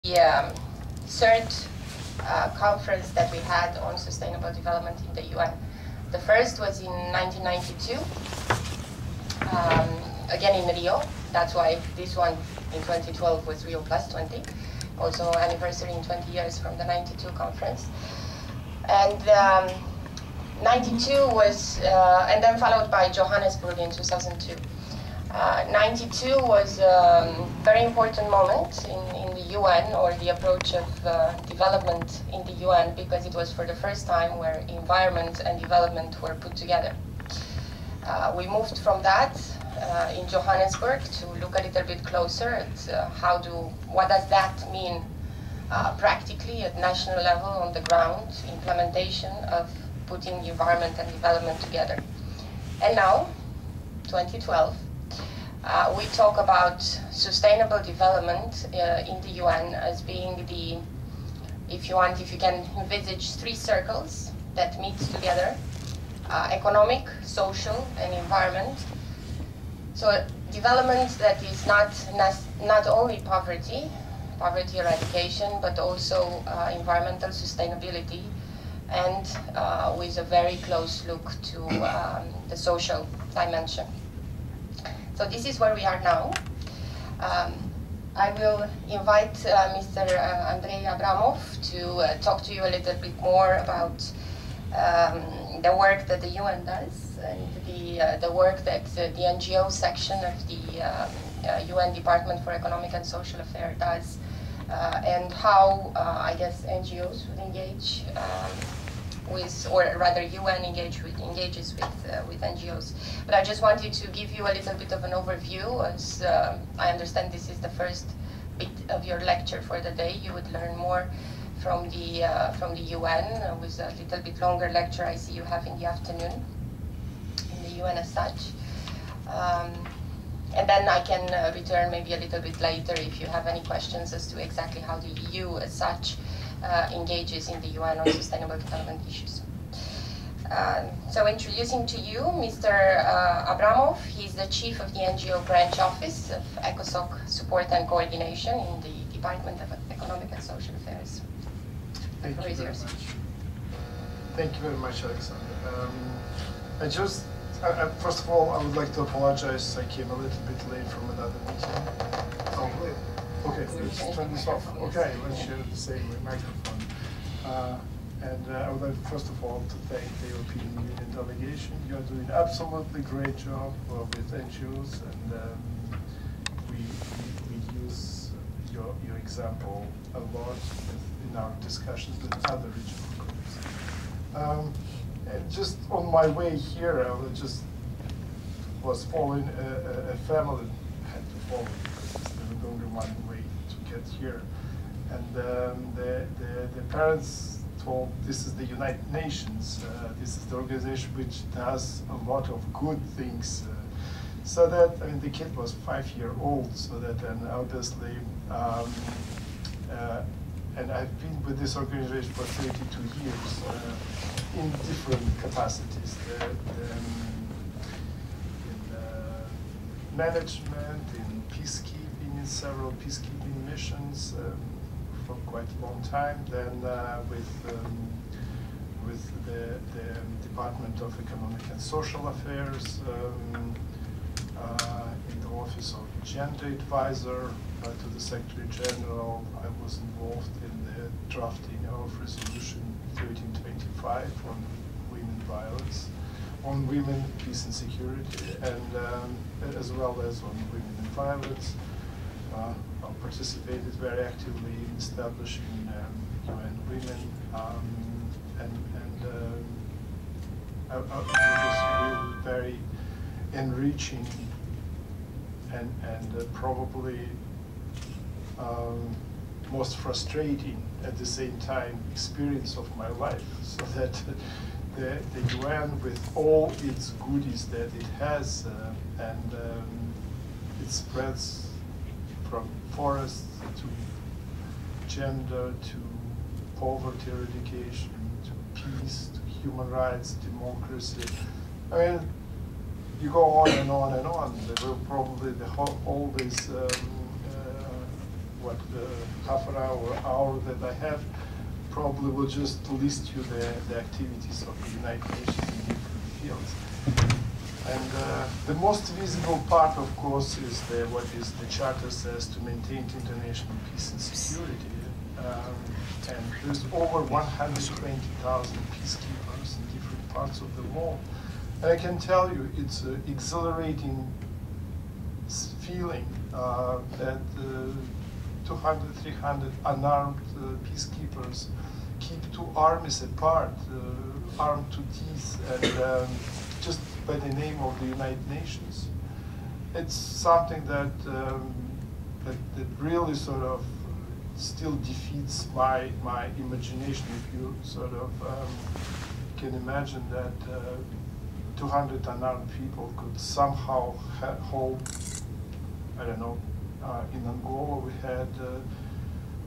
The third conference that we had on sustainable development in the UN. The first was in 1992, again in Rio. That's why this one in 2012 was Rio Plus 20, also anniversary in 20 years from the 92 conference. And 92 was, and then followed by Johannesburg in 2002. 92 was a very important moment in the UN, or the approach of development in the UN, because it was for the first time where environment and development were put together. We moved from that in Johannesburg to look a little bit closer at what does that mean practically at national level on the ground, implementation of putting the environment and development together. And now, 2012, we talk about sustainable development in the UN as being the, if you can envisage three circles that meet together, economic, social, and environment. So development that is not only poverty eradication, but also environmental sustainability, and with a very close look to the social dimension. So this is where we are now. I will invite Mr. Andrei Abramov to talk to you a little bit more about the work that the UN does, and the work that the NGO-Section of the UN Department for Economic and Social Affairs does, and how, I guess, NGOs would engage with, or rather UN engages with NGOs. But I just wanted to give you a little bit of an overview, as I understand this is the first bit of your lecture for the day. You would learn more from the UN with a little bit longer lecture I see you have in the afternoon in the UN as such. And then I can return maybe a little bit later if you have any questions as to exactly how the EU as such engages in the UN on sustainable development issues. So introducing to you Mr. Abramov. He's the chief of the NGO branch office of ECOSOC support and coordination in the Department of Economic and Social Affairs. Thank you very much. Thank you very much, Alexandra. First of all, I would like to apologize. I came a little bit late from another meeting. Oh, okay, let's turn this off. Okay, let's share the same microphone. I would like, first of all, to thank the European Union delegation. You are doing an absolutely great job with NGOs, and we use your example a lot in our discussions with other regional groups. And just on my way here, I was following a family, had to follow because it's the only one way to get here. And the parents told, this is the United Nations, this is the organization which does a lot of good things. So that, I mean, the kid was 5-year-old, so that, and obviously, and I've been with this organization for 32 years in different capacities. In management, in peacekeeping, in several peacekeeping missions for quite a long time. Then with the Department of Economic and Social Affairs, in the Office of Gender Advisor to the Secretary General. I was involved in the drafting of Resolution 1325 on women violence, on women, peace and security, and as well as on women and violence. I participated very actively in establishing UN Women, it was really very enriching and probably most frustrating at the same time experience of my life. So that the UN, with all its goodies that it has, it spreads from forests to gender, to poverty eradication, to peace, to human rights, democracy. I mean, you go on and on and on. There will probably all these what half an hour that I have, probably will just list you the activities of the United Nations in different fields. And the most visible part, of course, is what is the Charter says to maintain international peace and security. And there's over 120,000 peacekeepers in different parts of the world. And I can tell you, it's an exhilarating feeling that 200, 300 unarmed peacekeepers keep two armies apart, armed to teeth, and just by the name of the United Nations. It's something that that really sort of still defeats my imagination. If you sort of can imagine that 200 unarmed people could somehow hold, I don't know, in Angola we had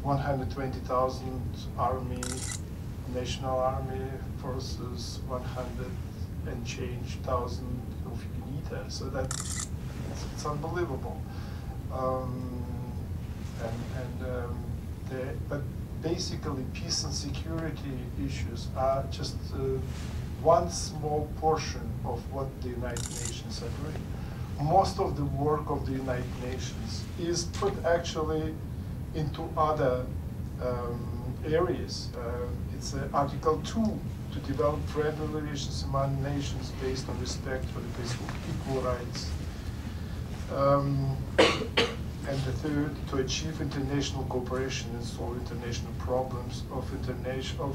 120,000 army, national army versus 100 and change thousand of UNITA. So it's unbelievable. But basically peace and security issues are just one small portion of what the United Nations are doing. Most of the work of the United Nations is put actually into other areas. It's Article 2 to develop friendly relations among nations based on respect for the basic equal rights. And the third, to achieve international cooperation and solve international problems of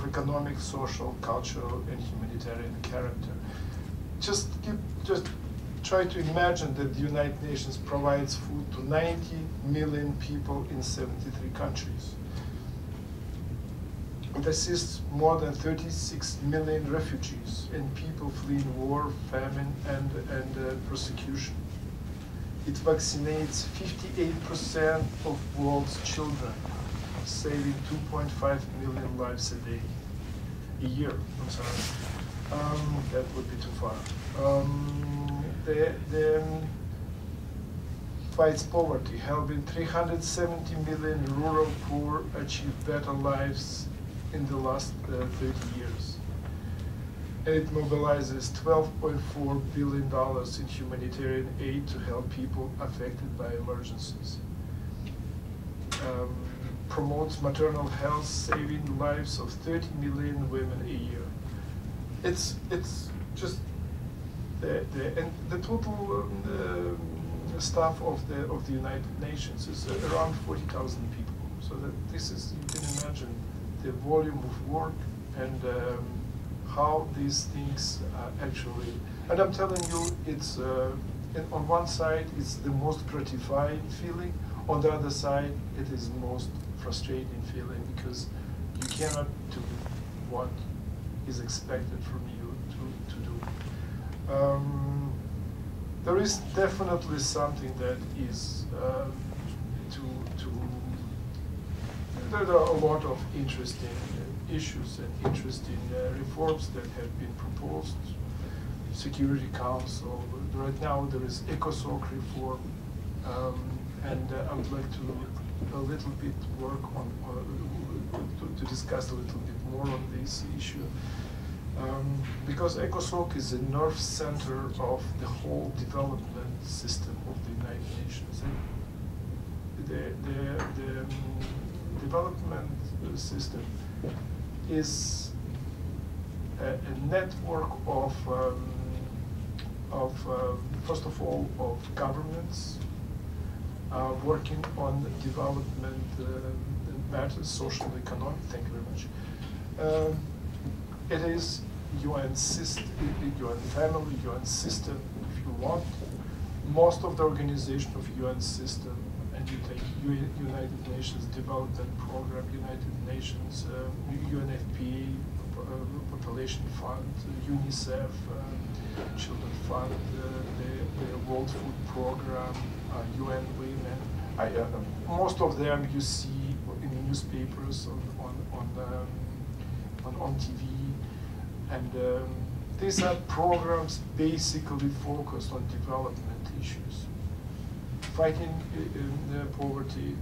economic, social, cultural, and humanitarian character. Just try to imagine that the United Nations provides food to 90 million people in 73 countries. It assists more than 36 million refugees and people fleeing war, famine, and persecution. It vaccinates 58% of world's children, saving 2.5 million lives a year. I'm sorry, that would be too far. The fights poverty, helping 370 million rural poor achieve better lives in the last 30 years. And it mobilizes $12.4 billion in humanitarian aid to help people affected by emergencies. Promotes maternal health, saving the lives of 30 million women a year. It's just the total staff of the United Nations is around 40,000 people. So that this is, you can imagine the volume of work and how these things actually, and I'm telling you, it's on one side it's the most gratifying feeling, on the other side it is the most frustrating feeling, because you cannot do what is expected from you to do. There is definitely something that is there are a lot of interesting issues and interesting reforms that have been proposed. Security Council, right now there is ECOSOC reform, and I would like to a little bit work on, to discuss a little bit more on this issue. Because ECOSOC is a nerve center of the whole development system of the United Nations. The development system is a network of first of all, of governments working on development matters, social and economic. Thank you very much. It is UN system, UN family, UN system, if you want. Most of the organization of UN system, and you take United Nations Development Program, United Nations, UNFPA, Population Fund, UNICEF, Children Fund, the World Food Program, UN Women. Most of them you see in newspapers, on TV, and these are programs basically focused on development issues, fighting poverty,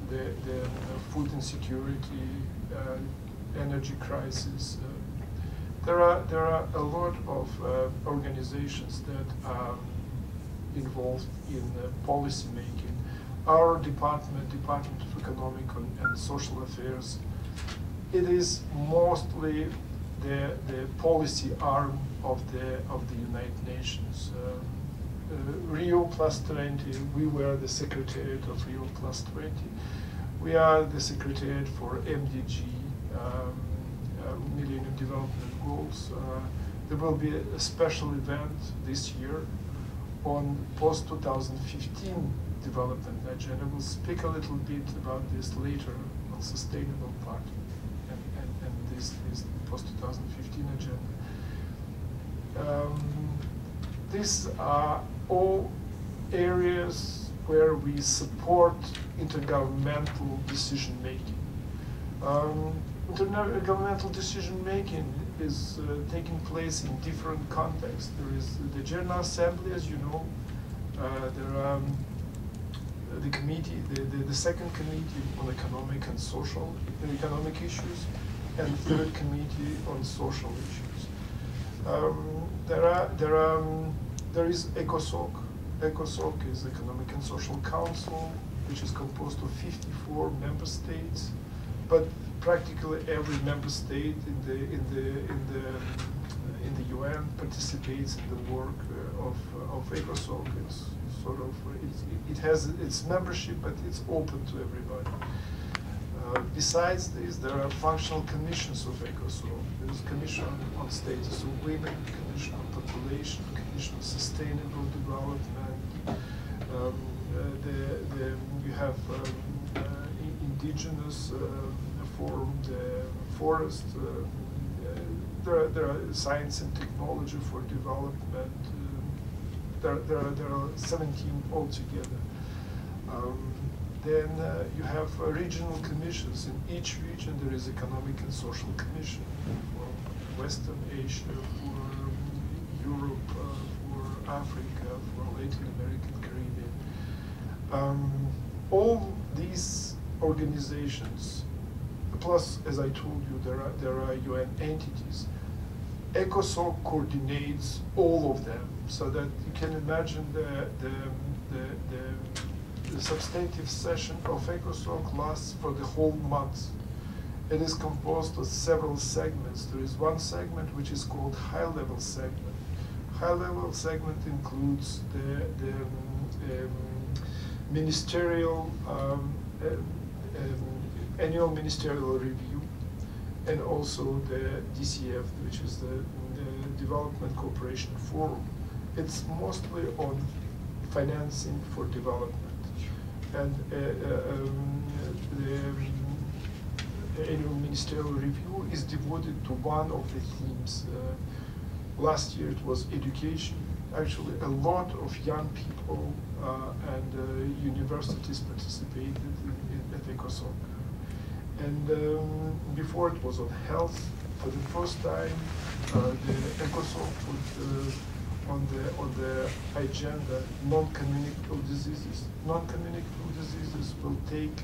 the food insecurity, energy crisis. There are a lot of organizations that are involved in policy making. Our Department of Economic and Social Affairs, it is mostly the policy arm of the United Nations. Rio Plus 20, we were the Secretariat of Rio Plus 20. We are the Secretariat for MDG, Millennium Development Goals. There will be a special event this year on post-2015 development agenda. We'll speak a little bit about this later on sustainable part and this post-2015 agenda. These are all areas where we support intergovernmental decision making. Intergovernmental decision making is taking place in different contexts. There is the General Assembly, as you know. There are the committee, the second committee on economic and social economic issues, and third committee on social issues. There is ECOSOC. ECOSOC is Economic and Social Council, which is composed of 54 member states, but practically every member state in the UN participates in the work of ECOSOC. It's sort of it has its membership, but it's open to everybody. Besides this, there are functional commissions of ECOSOC. There's Commission on Status of Women, Commission on Population, Commission on Sustainable Development. You have indigenous forum, the forest. There are science and technology for development. There are 17 altogether. Then you have regional commissions. In each region there is Economic and Social Commission for Western Asia, for Europe, for Africa, for Latin American, Caribbean. All these organizations, plus, as I told you, there are UN entities. ECOSOC coordinates all of them, so that you can imagine the substantive session of ECOSOC lasts for the whole month. It is composed of several segments. There is one segment which is called high-level segment. High-level segment includes the ministerial annual ministerial review, and also the DCF, which is the Development Cooperation Forum. It's mostly on financing for development. And the annual ministerial review is devoted to one of the themes. Last year it was education. Actually, a lot of young people and universities participated at ECOSOC. And before it was on health. For the first time, the ECOSOC put on the agenda non-communicable diseases. Non-communicable diseases will take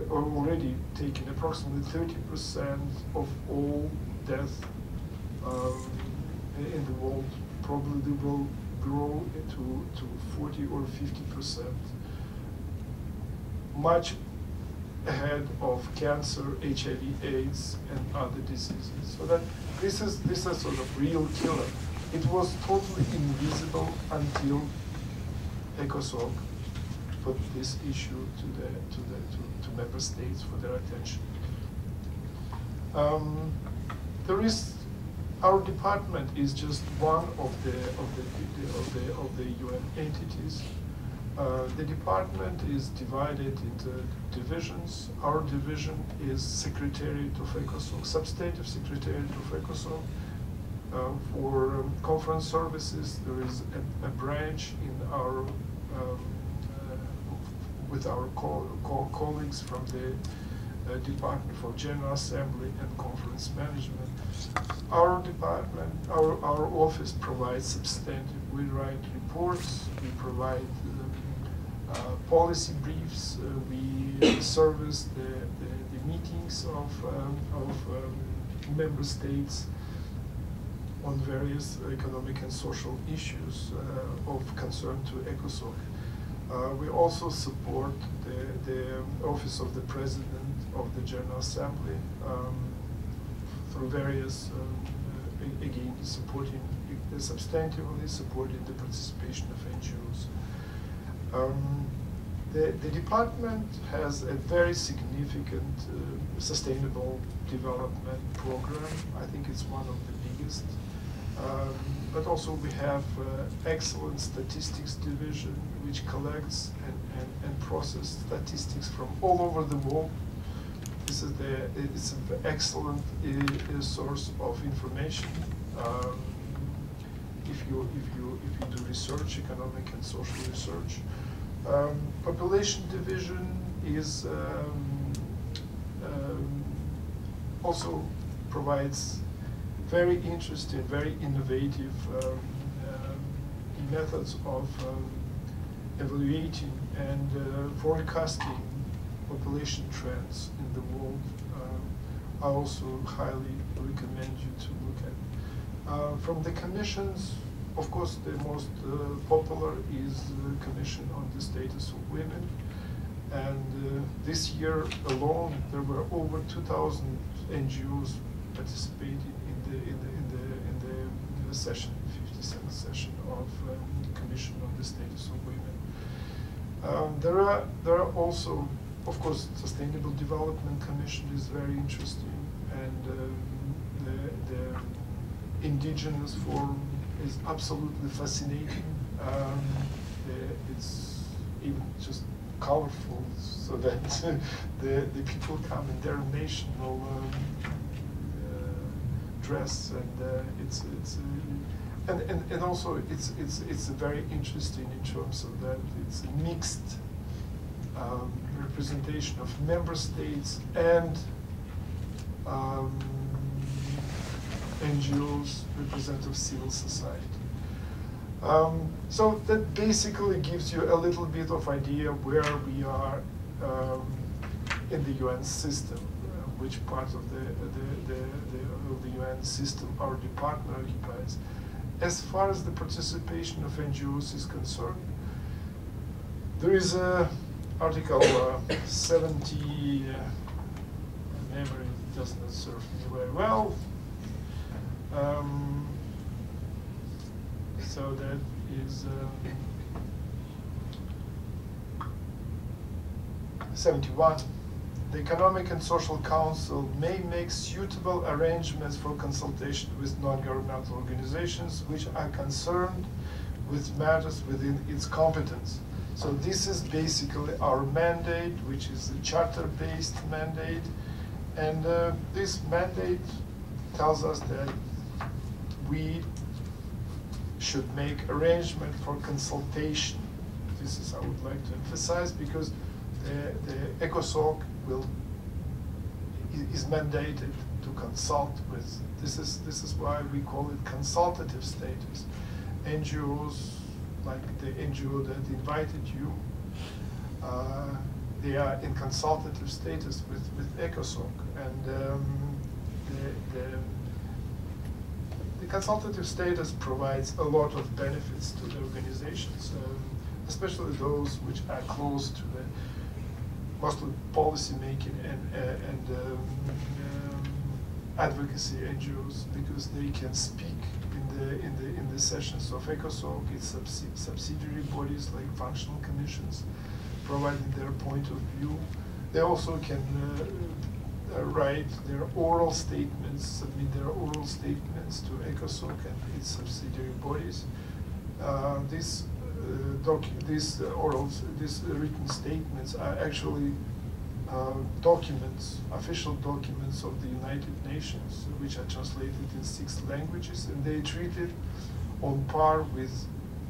already taken approximately 30% of all death in the world. Probably will grow to 40 or 50%, much ahead of cancer, HIV/AIDS, and other diseases. So that this is a sort of real killer. It was totally invisible until ECOSOC put this issue to member states for their attention. Our department is just one of the UN entities. The department is divided into divisions. Our division is Secretariat of ECOSOC, Substantive Secretariat of ECOSOC. For conference services, there is a branch in our with our colleagues from the Department for General Assembly and Conference Management. Our department, our office provides substantive. We write reports, we provide policy briefs, we service the meetings of member states on various economic and social issues of concern to ECOSOC. We also support the Office of the President of the General Assembly through various, again, substantively supporting the participation of NGOs. The department has a very significant sustainable development program. I think it's one of the biggest. But also we have excellent statistics division, which collects and processes statistics from all over the world. It's an excellent source of information. If you do research, economic and social research. Population division is also provides very interesting, very innovative methods of evaluating and forecasting population trends in the world. I also highly recommend you to look at. From the commissions, of course, the most popular is the Commission on the Status of Women. And this year alone, there were over 2,000 NGOs participating in the session, 57th session of the Commission on the Status of Women. There are also, of course, Sustainable Development Commission is very interesting, and the Indigenous Forum is absolutely fascinating. It's even just colorful, so that the people come in their national dress, and also it's very interesting in terms of that it's a mixed representation of member states and NGOs, representative civil society. So that basically gives you a little bit of idea where we are in the UN system, which part of the UN system our department occupies. As far as the participation of NGOs is concerned, there is Article 70, memory does not serve me very well. So that is 71. The Economic and Social Council may make suitable arrangements for consultation with non-governmental organizations which are concerned with matters within its competence. So this is basically our mandate, which is a charter-based mandate. And this mandate tells us that we should make arrangement for consultation. This is I would like to emphasize, because the ECOSOC is mandated to consult with. This is why we call it consultative status. NGOs, like the NGO that invited you, they are in consultative status with ECOSOC, and the consultative status provides a lot of benefits to the organizations, especially those which are close to the mostly policy making and advocacy NGOs, because they can speak in the sessions of ECOSOC. It's subsidiary bodies like functional commissions, providing their point of view. They also can write their oral statements, submit their oral statements to ECOSOC and its subsidiary bodies. These written statements are actually documents, official documents of the United Nations, which are translated in 6 languages, and they treated on par with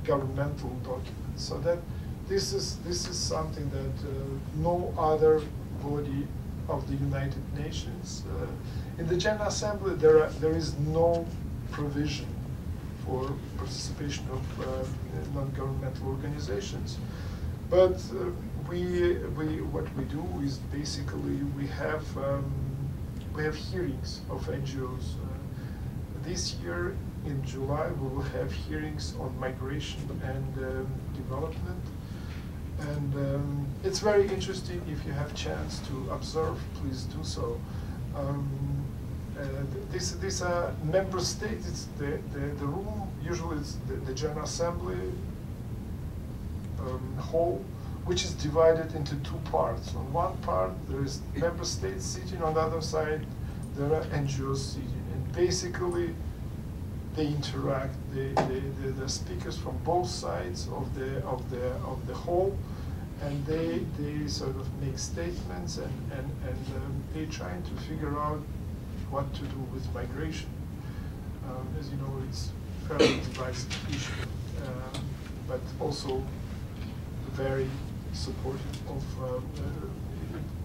governmental documents. So that this is something that no other body of the United Nations. In the General Assembly, there is no provision for participation of non-governmental organizations. But what we do is basically we have hearings of NGOs. This year in July we will have hearings on migration and development, and it's very interesting. If you have chance to observe, please do so. These are member states. It's the room. Usually it's the General Assembly hall, which is divided into two parts. On one part there is member states sitting. On the other side there are NGOs sitting, and basically they interact. The speakers from both sides of the hall, and they sort of make statements, and they're trying to figure out what to do with migration. As you know, it's a fairly divisive issue, but also very supportive of,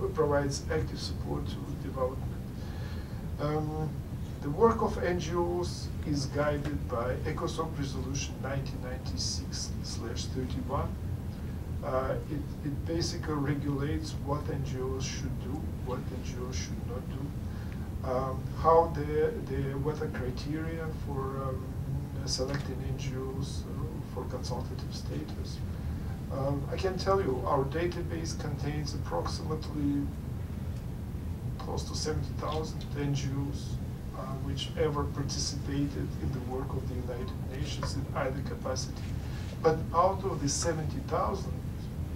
it provides active support to development. The work of NGOs is guided by ECOSOC Resolution 1996/31. It basically regulates what NGOs should do, what NGOs should not do, what are criteria for selecting NGOs for consultative status. I can tell you our database contains approximately close to 70,000 NGOs which ever participated in the work of the United Nations in either capacity. But out of the 70,000,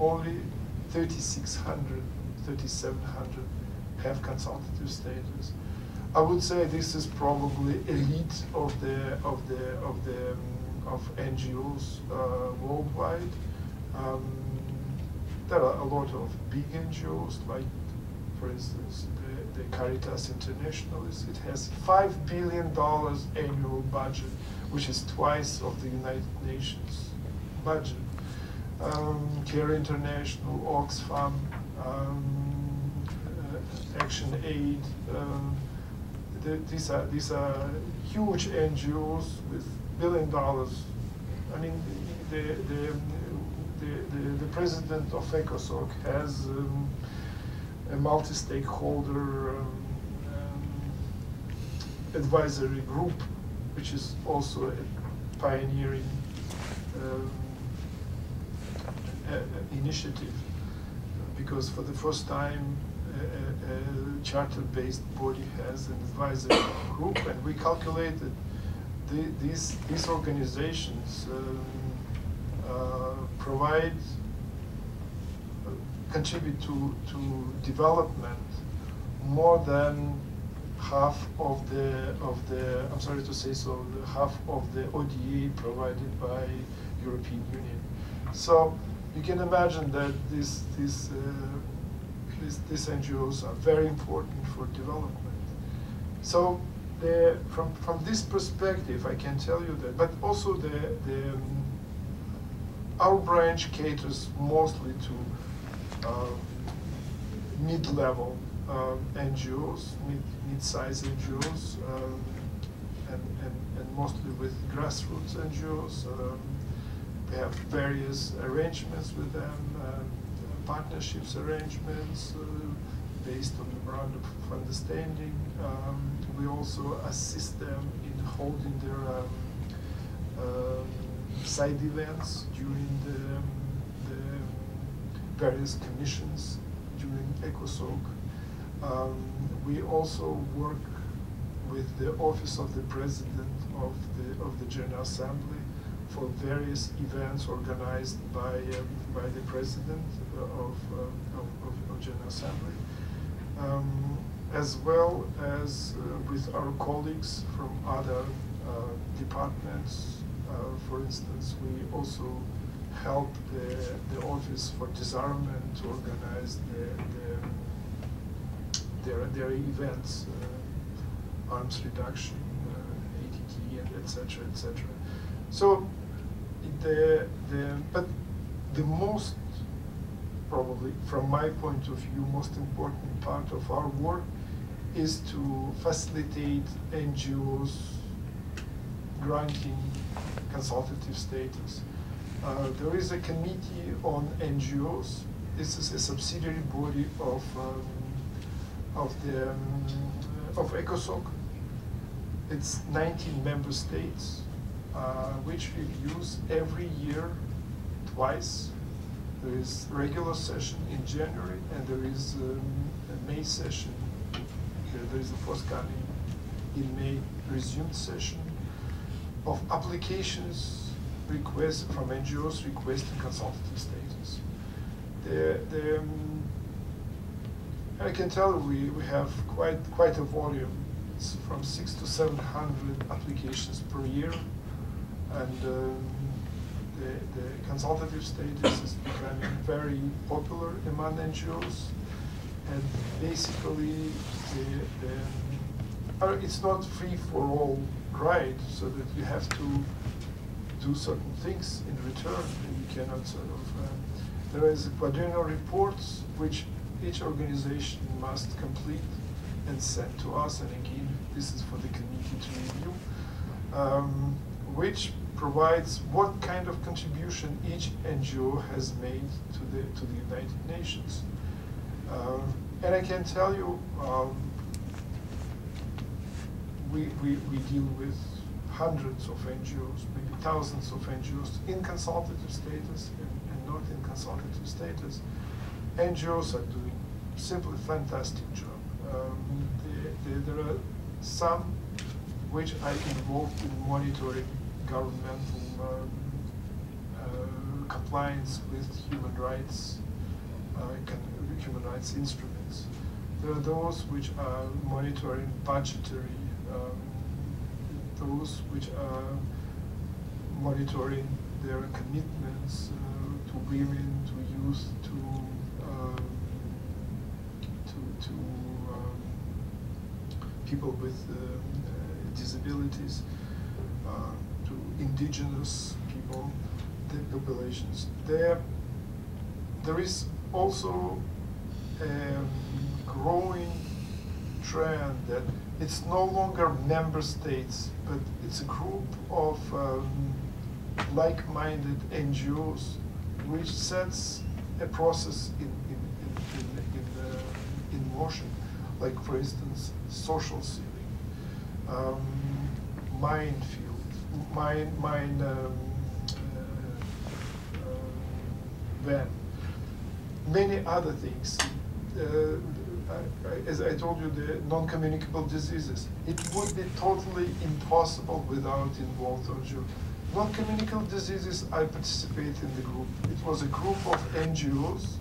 only 3,600, 3,700 have consultative status. I would say this is probably elite of NGOs worldwide. There are a lot of big NGOs, like, for instance, the Caritas International. It has $5 billion annual budget, which is twice of the United Nations budget. Care International, Oxfam, Action Aid. These are huge NGOs with $1 billion. I mean, the president of ECOSOC has a multi-stakeholder advisory group, which is also a pioneering initiative, because for the first time a charter-based body has an advisory group, and we calculated these organizations contribute to development more than half of the I'm sorry to say so, half of the ODA provided by European Union. So you can imagine that these NGOs are very important for development. So from this perspective, I can tell you that. But also our branch caters mostly to mid-level NGOs, mid-size NGOs, and mostly with grassroots NGOs. We have various arrangements with them, partnerships arrangements based on memorandum of understanding. We also assist them in holding their side events during the various commissions during ECOSOC. We also work with the Office of the President of the General Assembly for various events organized by the President of General Assembly, as well as with our colleagues from other departments. For instance, we also help the Office for Disarmament to organize their events, arms reduction, ADD, and etc., etc. So, but the most probably from my point of view, most important part of our work is to facilitate NGOs granting consultative status. There is a committee on NGOs. This is a subsidiary body of ECOSOC. It's 19 member states, which reviews every year twice. There is regular session in January, and there is a May session. There is a forthcoming in May resumed session of applications, requests from NGOs requesting consultative status. I can tell you we have quite a volume. It's from 600 to 700 applications per year, and the consultative status is becoming very popular among NGOs. And basically, it's not free for all, right? So that you have to do certain things in return, and you cannot sort of. There is quadrennial reports which each organization must complete and send to us, and again, this is for the committee to review, which provides what kind of contribution each NGO has made to the United Nations. And I can tell you, we deal with hundreds of NGOs, maybe thousands of NGOs in consultative status and not in consultative status. NGOs are doing simply fantastic job. There are some which are involved in monitoring governmental compliance with human rights instruments. There are those which are monitoring budgetary, those which are monitoring their commitments to women, to youth, to people with disabilities, to indigenous people, the populations. There is also a growing trend that it's no longer member states, but it's a group of like-minded NGOs which sets a process in motion, like for instance, social sealing, ban, many other things. As I told you, the non-communicable diseases. It would be totally impossible without involved NGO. Non-communicable diseases, I participate in the group. It was a group of NGOs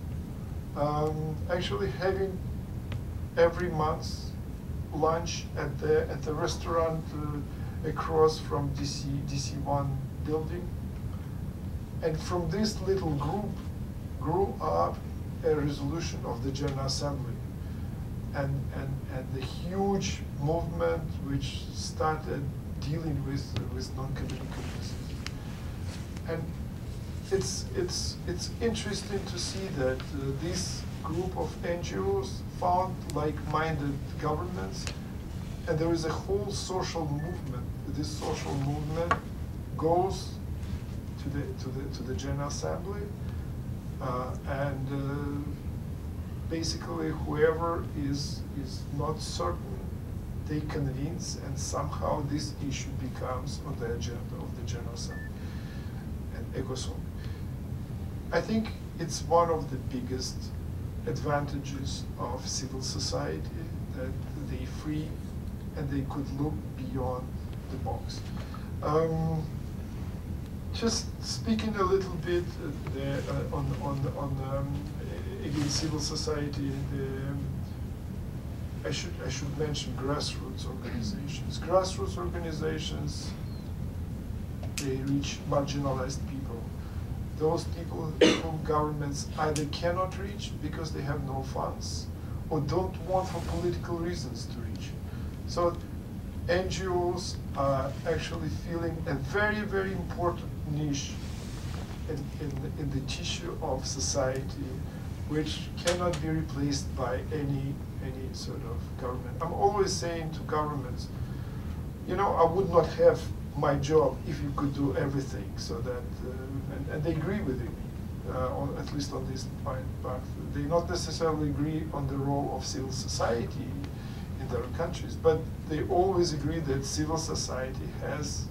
actually having every month lunch at the restaurant across from DC1 building. And from this little group grew up a resolution of the General Assembly. And the huge movement which started dealing with non-communicable diseases. And it's interesting to see that this group of NGOs found like-minded governments, and there is a whole social movement. This social movement goes to the General Assembly, and basically whoever is not certain, they convince, and somehow this issue becomes on the agenda of the General Assembly and ECOSOC. I think it's one of the biggest advantages of civil society, that they free and they could look beyond the box. Just speaking a little bit again, civil society, I should mention grassroots organizations. Grassroots organizations, they reach marginalized people. Those people whom governments either cannot reach because they have no funds or don't want for political reasons to reach. So NGOs are actually filling a very, very important niche in the tissue of society which cannot be replaced by any sort of government. I'm always saying to governments, you know, I would not have my job if you could do everything. So that, and they agree with me, at least on this point. But they not necessarily agree on the role of civil society in their countries. But they always agree that civil society has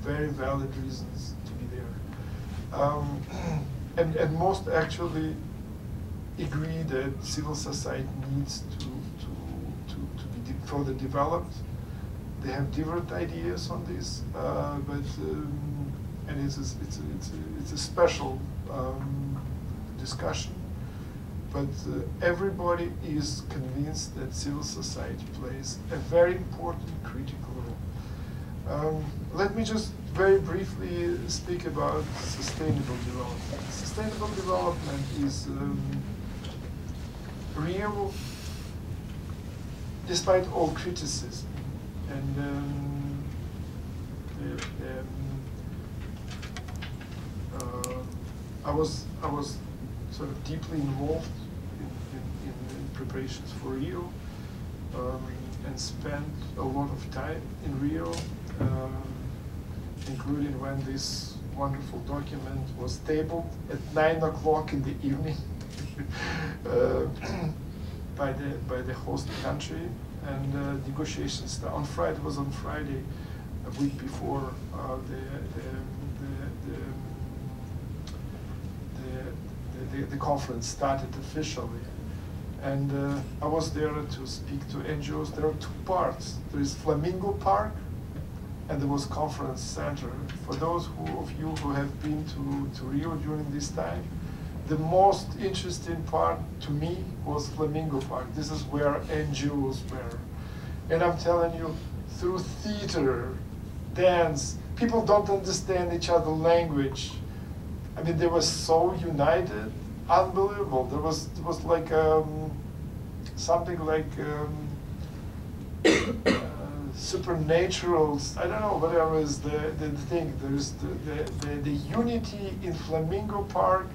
very valid reasons to be there. And most actually agree that civil society needs to be further developed. They have different ideas on this, and it's a special discussion. But everybody is convinced that civil society plays a very important, critical role. Let me just very briefly speak about sustainable development. Sustainable development is real, despite all criticism. And I was sort of deeply involved in preparations for Rio, and spent a lot of time in Rio, including when this wonderful document was tabled at 9 o'clock in the evening by the host country, and negotiations started on Friday. It was on Friday, a week before the conference started officially. And I was there to speak to NGOs. There are two parts. There is Flamingo Park, and there was Conference Center. For those of you who have been to Rio during this time, the most interesting part to me was Flamingo Park. This is where NGOs were. And I'm telling you, through theater, dance, people don't understand each other's language. I mean, they were so united, unbelievable. There was like something like supernatural, I don't know, whatever is the thing. There's the unity in Flamingo Park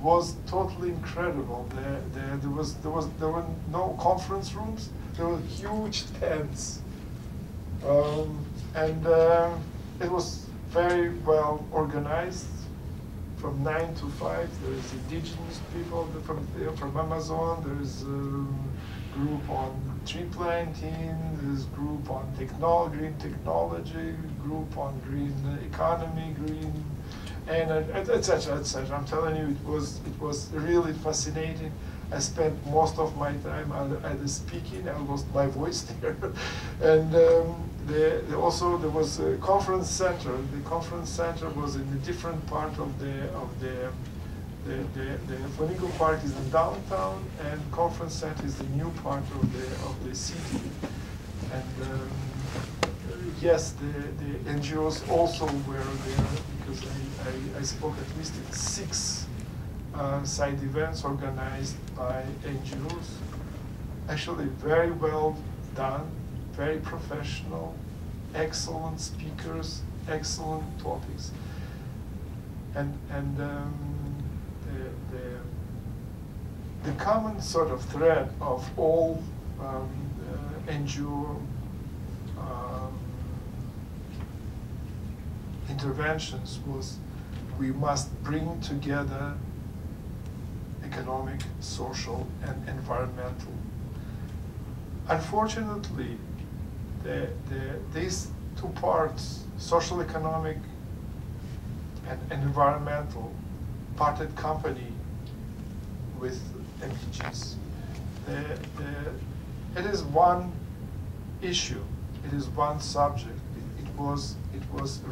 was totally incredible. There were no conference rooms. There were huge tents, and it was very well organized. From 9 to 5, there is indigenous people from Amazon. There is a group on tree planting. There is a group on green technology. Group on green economy, green. And etc. etc. I'm telling you, it was really fascinating. I spent most of my time either speaking. I lost my voice there, and also there was a conference center. The conference center was in a different part of the Flamingo Park is in downtown, and conference center is the new part of the city. And yes, the NGOs also were there, because I spoke at least at 6 side events organized by NGOs. Actually, very well done, very professional, excellent speakers, excellent topics. And the common sort of thread of all NGO interventions was, we must bring together economic, social, and environmental. Unfortunately, these two parts, social, economic, and environmental, parted company with MDGs. It is one issue. It is one subject. It was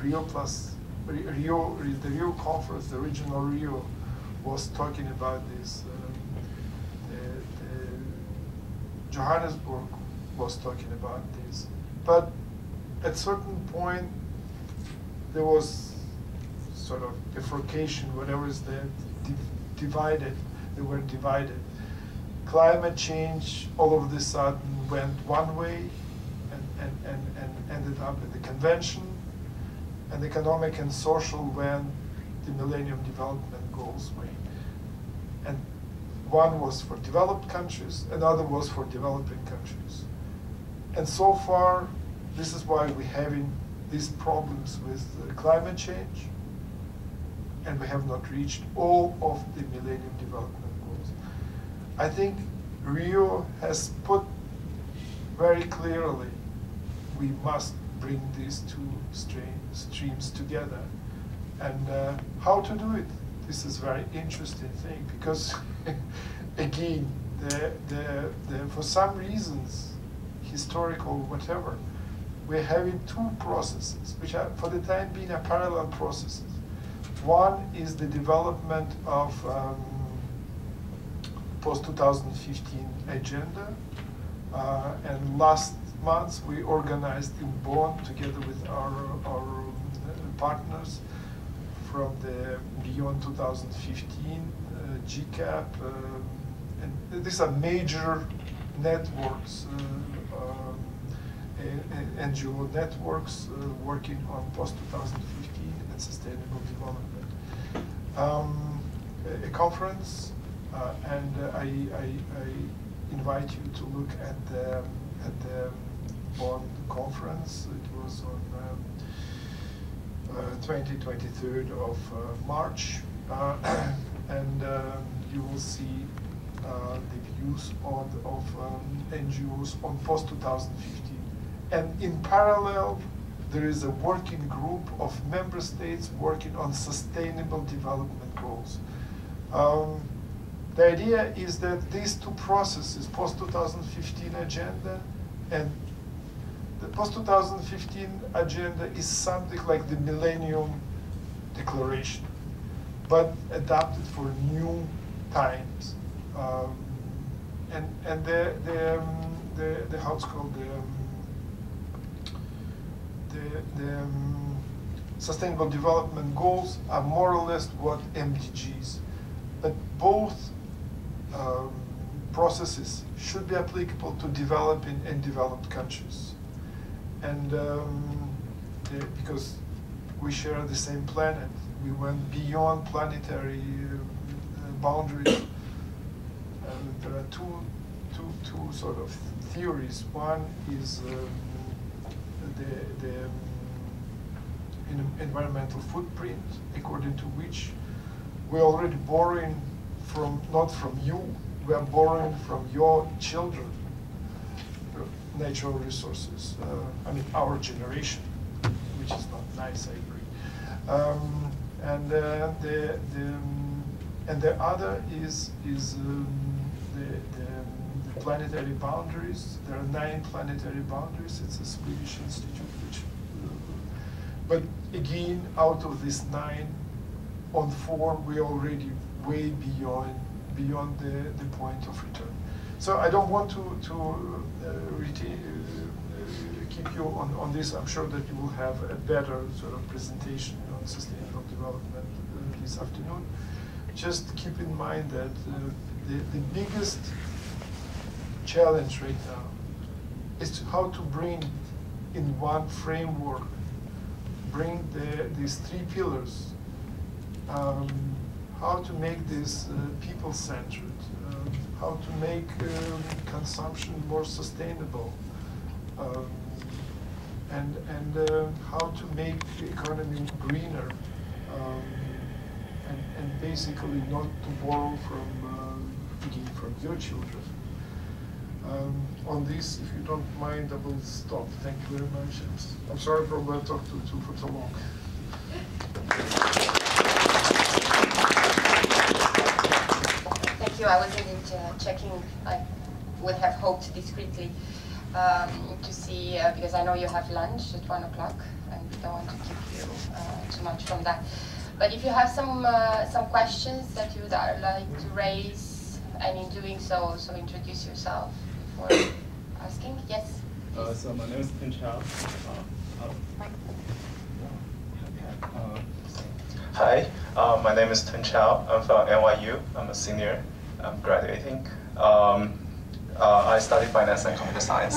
Rio plus Rio. The Rio conference, the regional Rio, was talking about this. Johannesburg was talking about this. But at certain point, there was sort of bifurcation, whatever is there, divided. They were divided. Climate change all of a sudden went one way and ended up at the convention, and economic and social went the Millennium Development Goals way. And one was for developed countries, another was for developing countries. And so far, this is why we're having these problems with climate change, and we have not reached all of the Millennium Development Goals. I think Rio has put very clearly, we must bring these two streams together. And how to do it? This is a very interesting thing, because again, for some reasons, historical, whatever, we're having two processes, which are, for the time being, are parallel processes. One is the development of post-2015 agenda, and last month we organized in Bonn, together with our partners from the Beyond 2015, GCAP, and these are major networks, NGO networks working on post-2015 and sustainable development. A conference, and I invite you to look at the Bonn conference. It was on 23rd of March, and you will see the views of NGOs on post-2015. And in parallel, there is a working group of member states working on sustainable development goals. The idea is that these two processes, post-2015 agenda and the post-2015 agenda, is something like the Millennium Declaration, but adapted for new times. And the how it's called, the Sustainable Development Goals are more or less what MDGs, but both processes should be applicable to developing and developed countries. And because we share the same planet, we went beyond planetary boundaries. There are two sort of theories. One is the environmental footprint, according to which we're already borrowing from, not from you, we are borrowing from your children, natural resources. I mean, our generation, which is not nice, I agree. And the other is the planetary boundaries. There are 9 planetary boundaries. It's a Swedish institute, which, but again, out of these 9, on 4, we're already way beyond the point of return. So I don't want to keep you on this. I'm sure that you will have a better sort of presentation on sustainable development this afternoon. Just keep in mind that the biggest challenge right now is how to bring in one framework, bring these 3 pillars, how to make this people-centered, how to make consumption more sustainable, and how to make the economy greener, and basically not to borrow from your children. On this, if you don't mind, I will stop. Thank you very much. I'm sorry for what I talked to for so long. Thank you. I was indeed checking. I would have hoped discreetly to see, because I know you have lunch at 1 o'clock, and we don't want to keep you too much from that. But if you have some questions that you would like to raise, and in doing so, introduce yourself before asking. Yes. So my name is Tin Chao. Hi, my name is Tin Chao. I'm from NYU. I'm a senior. I'm graduating. I study finance and computer science.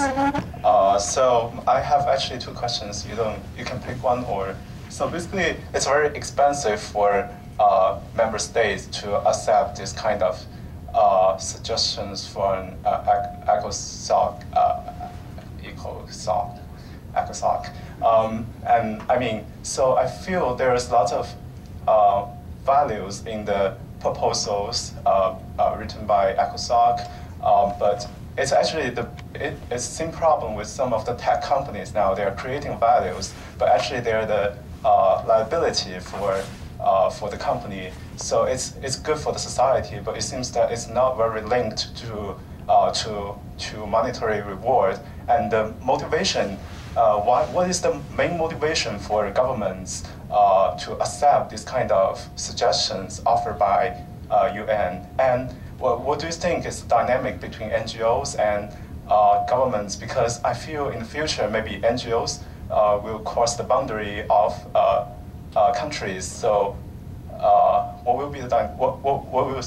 So I have actually 2 questions. You can pick one, or so basically it's very expensive for member states to accept this kind of suggestions for an ECOSOC, and I mean, so I feel there is lots of values in the proposals written by ECOSOC, but it's actually it's the same problem with some of the tech companies now. They're creating values, but actually they're the liability for the company. So it's good for the society, but it seems that it's not very linked to monetary reward. And the motivation, what is the main motivation for governments to accept this kind of suggestions offered by UN? And what do you think is the dynamic between NGOs and governments? Because I feel in the future maybe NGOs will cross the boundary of countries. So what will be what will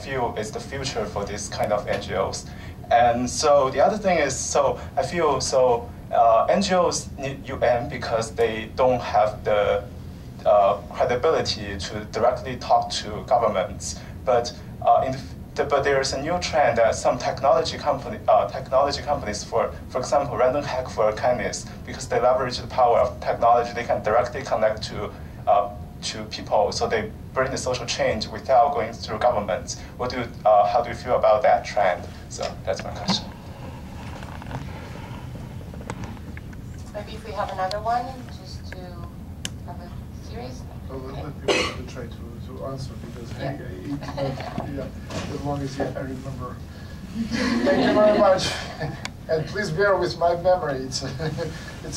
feel is the future for this kind of NGOs? And so the other thing is, so I feel NGOs need UN because they don't have the credibility to directly talk to governments. But but there's a new trend that some technology companies, for example, random hack for kindness, because they leverage the power of technology, they can directly connect to people, so they bring the social change without going through governments. How do you feel about that trend? So that's my question. Maybe if we have another one, just to have a series. Well, let me try to answer, because as long as I remember. Thank you very much. And please bear with my memory. It's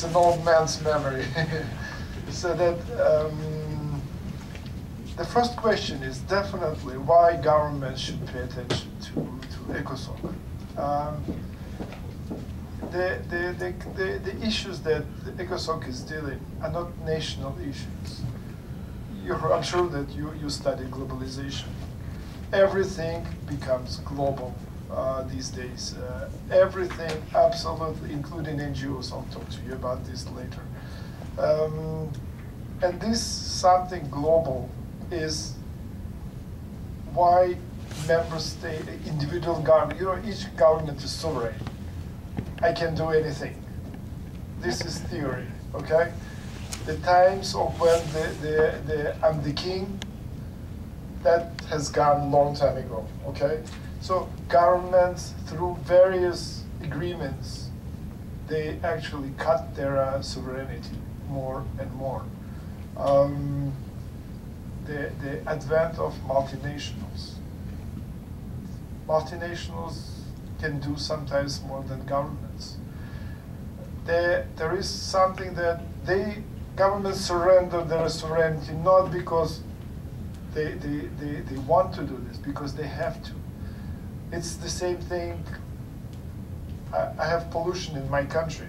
an old man's memory. So that the first question is definitely why governments should pay attention to ECOSOC. The issues that the ECOSOC is dealing are not national issues. I'm sure that you study globalization. Everything becomes global these days. Everything, absolutely, including NGOs. I'll talk to you about this later. And this something global is why member state, individual government, each government is sovereign. I can do anything. This is theory, okay? The times of when I'm the king, that has gone a long time ago, okay? So governments, through various agreements, they actually cut their sovereignty more and more. The advent of multinationals. Multinationals can do sometimes more than governments. There is something that governments surrender their sovereignty not because they want to do this, because they have to. It's the same thing. I have pollution in my country.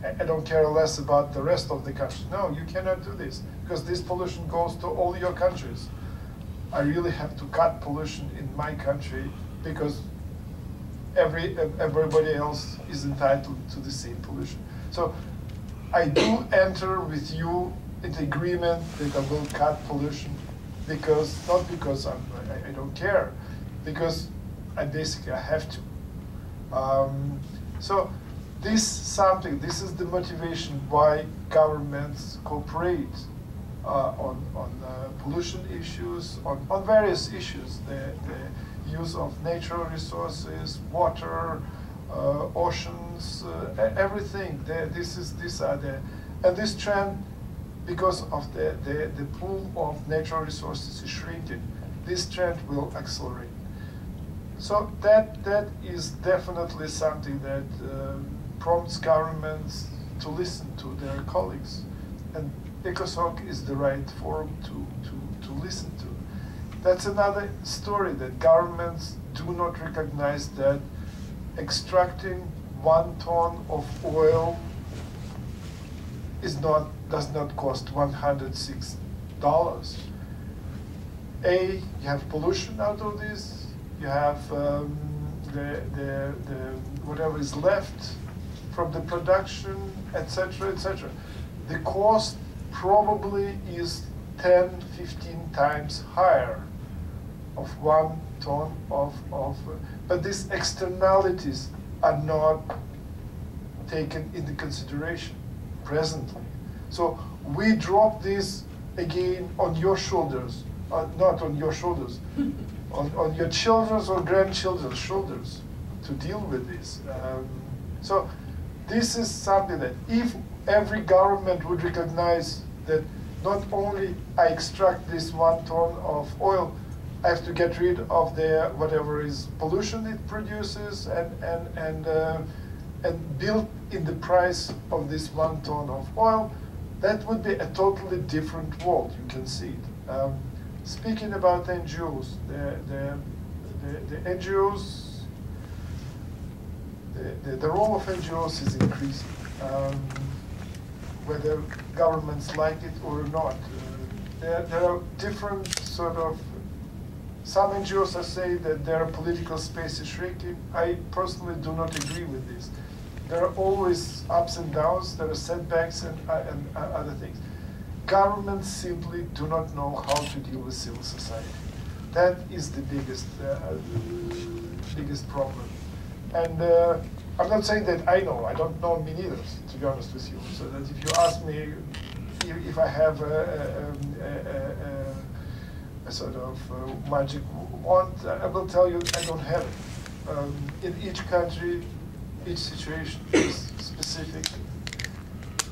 I don't care less about the rest of the country. No, you cannot do this, because this pollution goes to all your countries. I really have to cut pollution in my country because everybody else is entitled to the same pollution. So I do enter with you into agreement that I will cut pollution, not because I don't care, because I basically have to. So this is the motivation why governments cooperate on pollution issues, on various issues, the use of natural resources, water, oceans, everything. And this trend, because of the pool of natural resources is shrinking, this trend will accelerate. So that is definitely something that prompts governments to listen to their colleagues, and ECOSOC is the right forum to listen to. That's another story, that governments do not recognize that extracting 1 ton of oil does not cost $106. You have pollution out of this. You have whatever is left from the production, etc., etc. The cost probably is 10, 15 times higher of 1 ton but these externalities are not taken into consideration presently. So we drop this again on your shoulders, not on your shoulders, on your children's or grandchildren's shoulders to deal with this. So this is something that if every government would recognize that not only I extract this 1 ton of oil, I have to get rid of the whatever is pollution it produces and build in the price of this 1 ton of oil, that would be a totally different world. You can see it. Speaking about NGOs, the NGOs, the role of NGOs is increasing, whether governments like it or not. There are different sort of, some NGOs are saying that their political space is shrinking. I personally do not agree with this. There are always ups and downs, there are setbacks and other things. Governments simply do not know how to deal with civil society. That is the biggest problem. And I'm not saying that I know, I don't know me neither, to be honest with you. So that if you ask me if I have a sort of magic wand, I will tell you I don't have it. In each country, each situation is specific,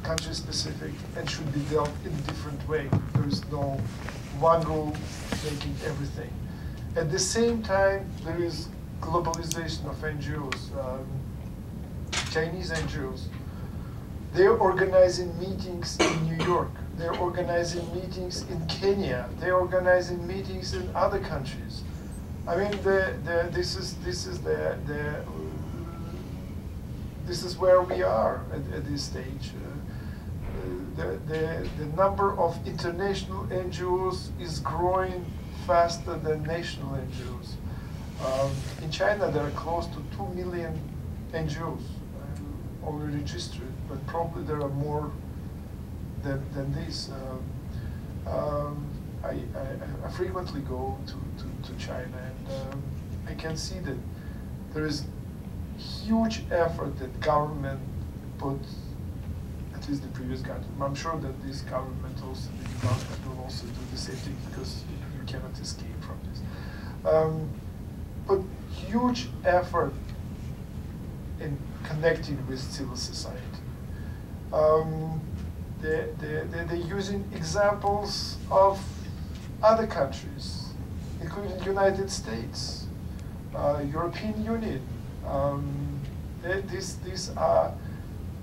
country specific, and should be dealt in a different way. There is no one rule making everything. At the same time, there is globalization of NGOs. Chinese NGOs, they're organizing meetings in New York. They're organizing meetings in Kenya. They're organizing meetings in other countries. I mean, this is where we are at this stage. The number of international NGOs is growing faster than national NGOs. In China, there are close to 2 million NGOs already registered, but probably there are more than this. I frequently go to China, and I can see that there is huge effort that government put, at least the previous government. I'm sure that this government also, the new government will also do the same thing, because you cannot escape from this. But huge effort in connecting with civil society. They're using examples of other countries, including the United States, European Union.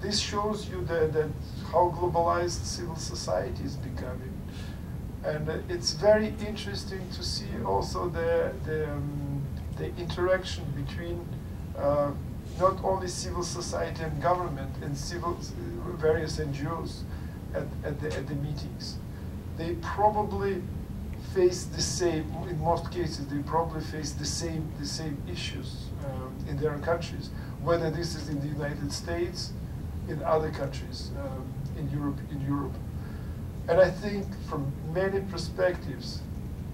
This shows you that how globalized civil society is becoming. And it's very interesting to see also the interaction between not only civil society and government and various NGOs at the meetings. They probably face the same, in most cases, they probably face the same issues in their countries, whether this is in the United States, in other countries, in Europe. And I think from many perspectives,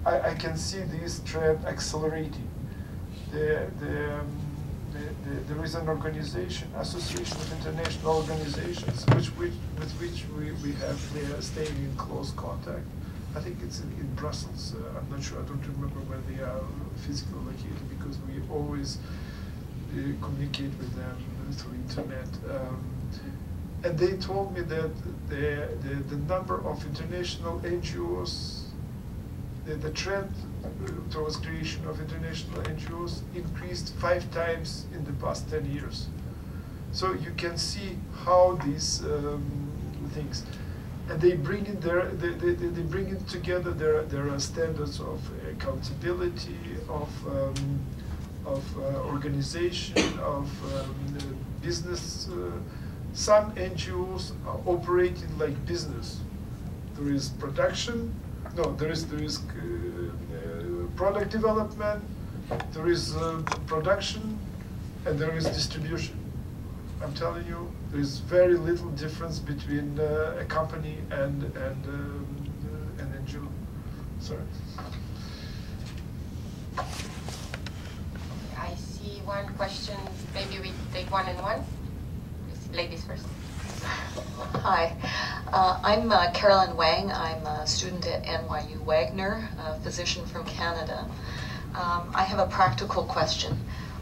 I can see this trend accelerating. There is an organization, Association of International Organizations, with which we have staying in close contact. I think it's in Brussels. I'm not sure. I don't remember where they are physically located, because we always communicate with them through internet. And they told me that the number of international NGOs, the trend towards creation of international NGOs increased 5 times in the past 10 years. So you can see how these things, and they bring in they bring in together their standards of accountability, of organization, of business. Some NGOs are operating like business. There is production. No, there is product development, there is production, and there is distribution. I'm telling you, there is very little difference between a company and an NGO. Sorry. one question. Maybe we take one and one. Ladies first. Hi, I'm Carolyn Wang. I'm a student at NYU Wagner, a physician from Canada. I have a practical question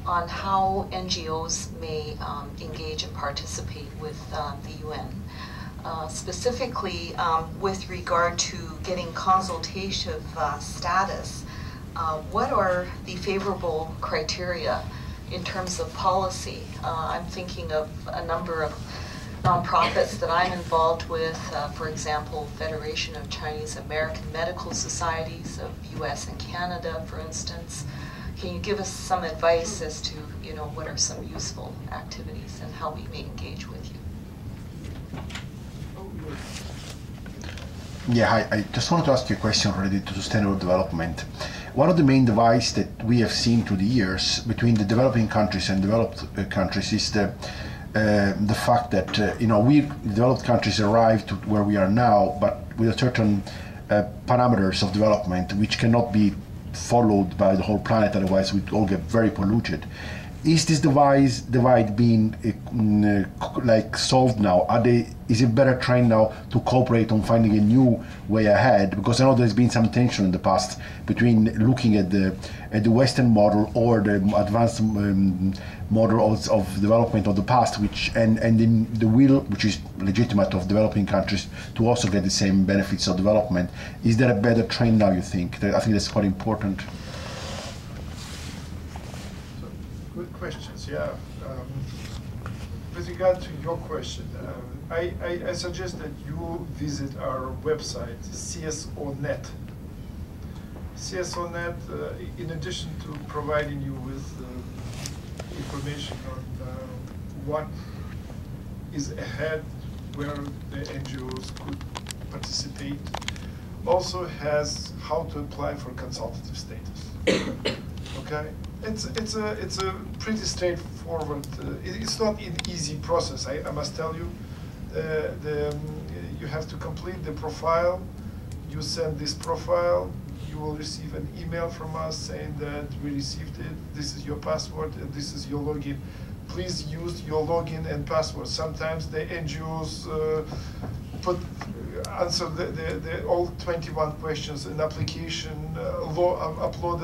on how NGOs may engage and participate with the UN. Specifically, with regard to getting consultative status, what are the favorable criteria in terms of policy? I'm thinking of a number of nonprofits that I'm involved with, for example, Federation of Chinese American Medical Societies of US and Canada, for instance. Can you give us some advice as to, what are some useful activities and how we may engage with you? Yeah, I just wanted to ask you a question related to sustainable development. One of the main divides that we have seen through the years between the developing countries and developed countries is the fact that we developed countries arrived to where we are now, but with a certain parameters of development which cannot be followed by the whole planet, otherwise we'd all get very polluted. Is this divide being solved now? Is it better trained now to cooperate on finding a new way ahead? Because I know there's been some tension in the past between looking at the Western model or the advanced model of development of the past, and in the will, which is legitimate, of developing countries to also get the same benefits of development. Is there a better trend now, you think? I think that's quite important. Good questions, yeah. With regard to your question, I suggest that you visit our website, CSO.net. CSO.net, in addition to providing you with information on what is ahead, where the NGOs could participate, also has how to apply for consultative status. Okay, it's a pretty straightforward. It's not an easy process. I must tell you. You have to complete the profile. You send this profile. You will receive an email from us saying that we received it. This is your password and this is your login. Please use your login and password. Sometimes the NGOs answer all 21 questions in application, upload